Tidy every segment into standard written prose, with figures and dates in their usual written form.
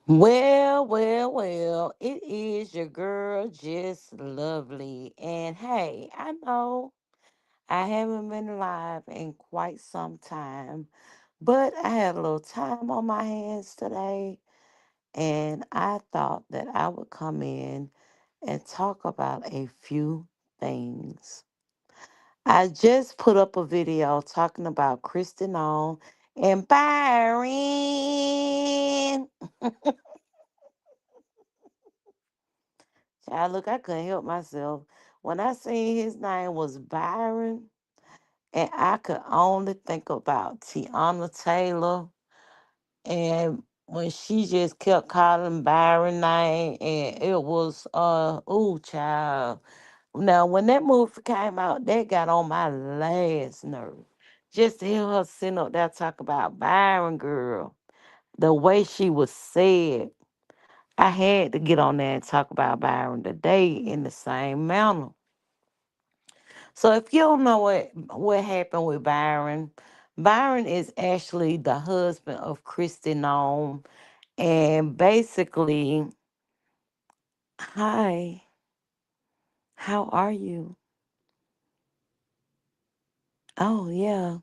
Well, it is your girl, just lovely. And hey, I know I haven't been live in quite some time, but I had a little time on my hands today, and I thought that I would come in and talk about a few things. I just put up a video talking about Kristen On and Byron. Child, look, I couldn't help myself. When I seen his name was Byron, and I could only think about Tiana Taylor, and when she just kept calling Byron name, and it was ooh child. Now when that movie came out, that got on my last nerve. Just to hear her sitting up there talk about Byron girl, the way she was said. I had to get on there and talk about Byron today in the same manner. So if you don't know what happened with Byron, Byron is actually the husband of Christy Nome. And basically, hi, how are you? Oh yeah.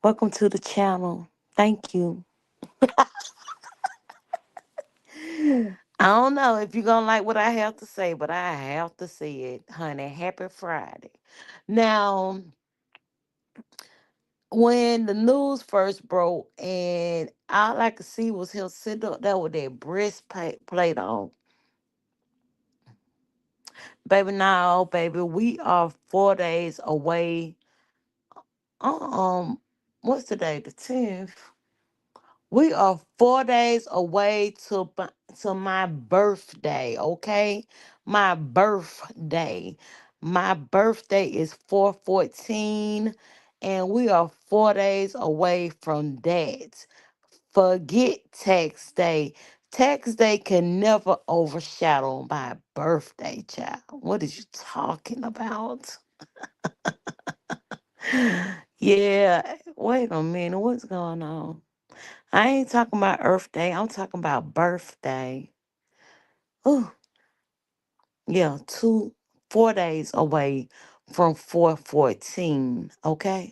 Welcome to the channel. Thank you. I don't know if you're gonna like what I have to say, but I have to say it, honey. Happy Friday. Now, when the news first broke and all I could see was him sitting up there with that breastplate on. Baby, now, baby, we are 4 days away. What's today? The 10th. We are 4 days away to my birthday, okay? My birthday. My birthday is 4/14, and we are 4 days away from that. Forget tax day. Tax day can never overshadow my birthday, child. What is you talking about? Yeah, wait a minute. What's going on? I ain't talking about Earth Day. I'm talking about birthday. Oh, yeah, 4 days away from 4/14. Okay.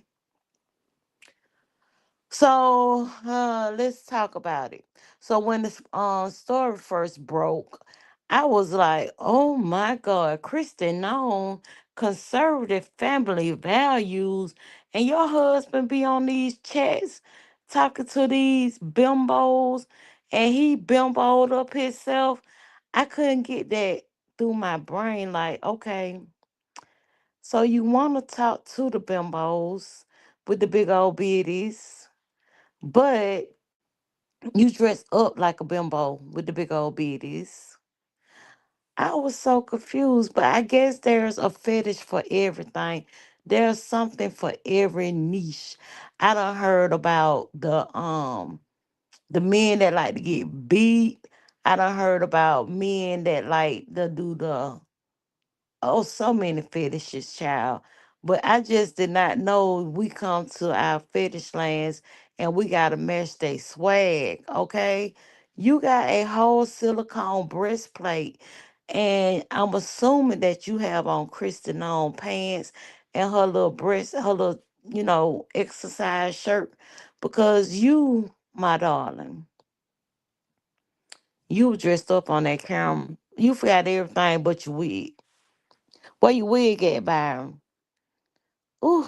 So let's talk about it. So when the story first broke, I was like, oh my God, Kristen known conservative family values, and your husband be on these chats talking to these bimbos, and he bimboed up himself. I couldn't get that through my brain. Like, okay, so you want to talk to the bimbos with the big old biddies, but you dress up like a bimbo with the big old biddies. I was so confused, but I guess there's a fetish for everything. There's something for every niche. I done heard about the men that like to get beat. I done heard about men that like to do the oh, so many fetishes, child. But I just did not know we come to our fetish lands and we gotta match they swag, okay? You got a whole silicone breastplate, and I'm assuming that you have on Kristen on pants and her little her little, exercise shirt, because you, my darling, you dressed up on that camera. You forgot everything but your wig. Where your wig at, Byron? Ooh,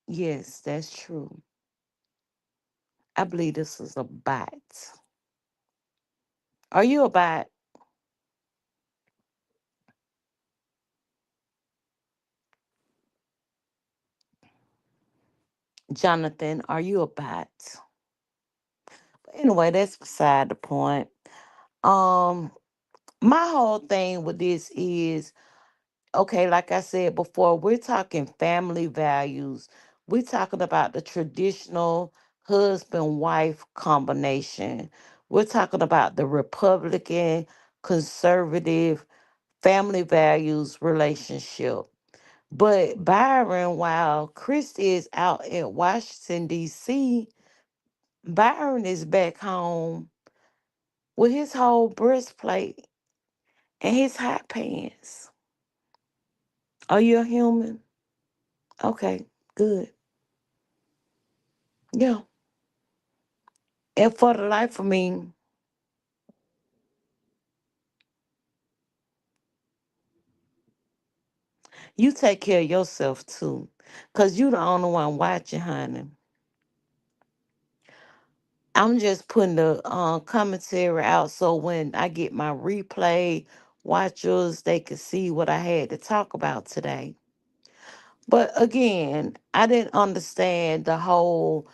yes, that's true. I believe this is a bite. Are you a bite, Jonathan? Are you a bite? Anyway, that's beside the point. Um, my whole thing with this is okay, like I said before, we're talking family values. We're talking about the traditional husband wife combination. We're talking about the Republican conservative family values relationship. But Byron, while Christy is out at Washington, D.C., Byron is back home with his whole breastplate and his hot pants. Are you a human? Okay, good. Yeah. And for the life of me, you take care of yourself too. Cause you the only one watching, honey. I'm just putting the commentary out so when I get my replay watchers, they can see what I had to talk about today. But again, I didn't understand the whole,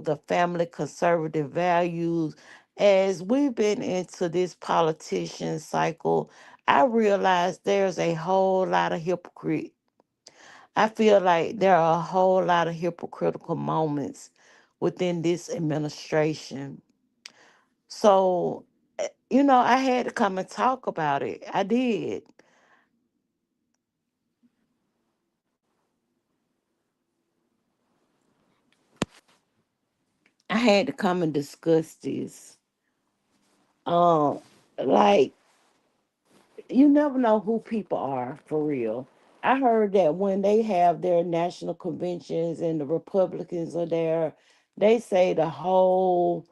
the family conservative values. As we've been into this politician cycle, I realized there's a whole lot of hypocrite. I feel like there are a whole lot of hypocritical moments within this administration. So, I had to come and talk about it. I did. I had to come and discuss this. Um, like you never know who people are for real. I heard that when they have their national conventions and the Republicans are there, they say the whole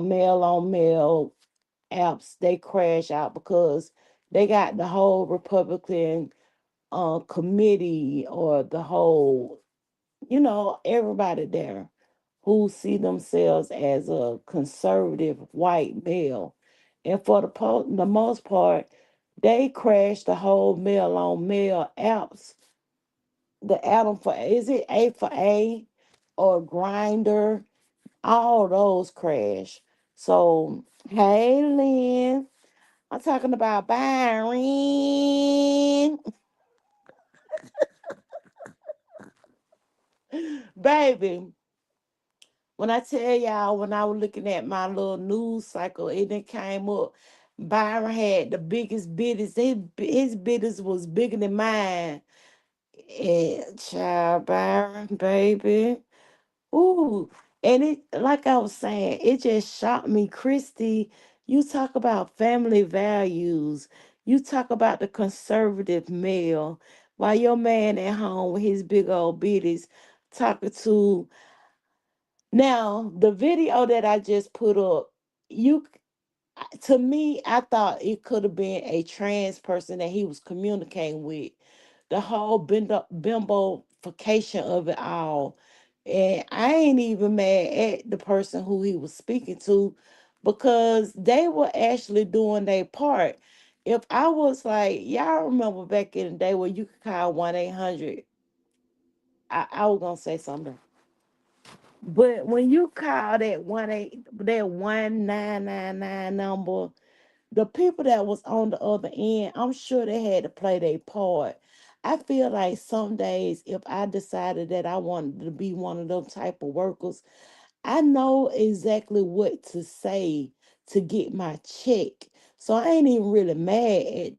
mail on mail apps they crash out because they got the whole Republican committee or the whole, everybody there who see themselves as a conservative white male. And for the most part, they crash the whole mail on mail apps. The Atom for is it A for A or Grinder? All those crash. So hey Lynn, I'm talking about Byron. Baby, when I tell y'all, when I was looking at my little news cycle, and it came up, Byron had the biggest bidders. His bidders was bigger than mine. And child Byron, baby. Ooh. And it, like I was saying, it just shocked me. Christy, you talk about family values. You talk about the conservative male. While your man at home with his big old bitties talking to now, the video that I just put up, you to me, I thought it could have been a trans person that he was communicating with. The whole bimbofication of it all. And I ain't even mad at the person who he was speaking to because they were actually doing their part. If I was like, y'all remember back in the day where you could call 1-800, I was going to say something. But when you call that 1999 number, the people that was on the other end, I'm sure they had to play their part. I feel like some days if I decided that I wanted to be one of those type of workers, I know exactly what to say to get my check. So I ain't even really mad at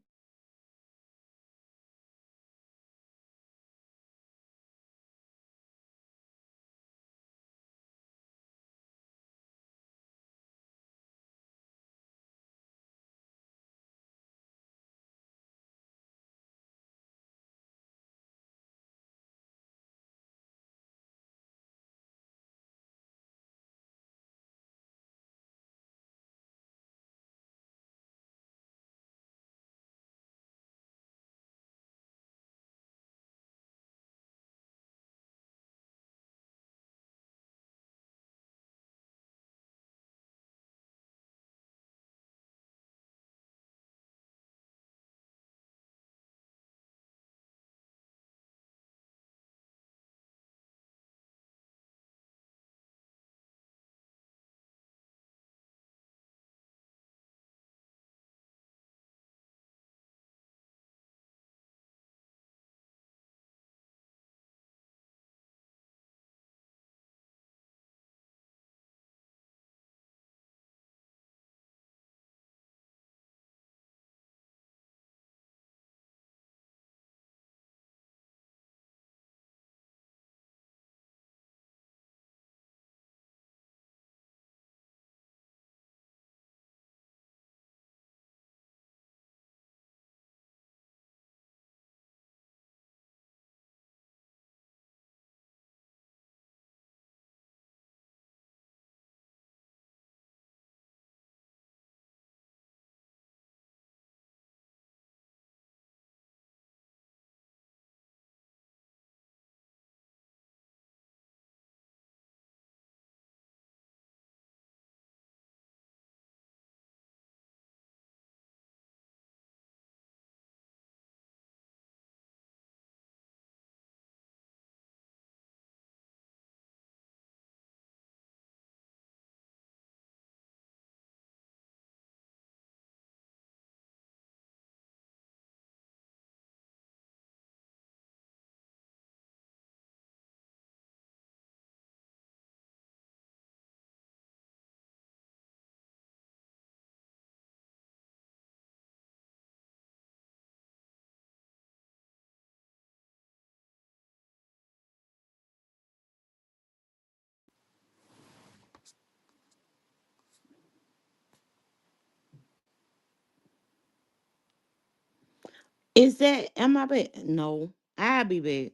Is that am I back? No, I'll be back.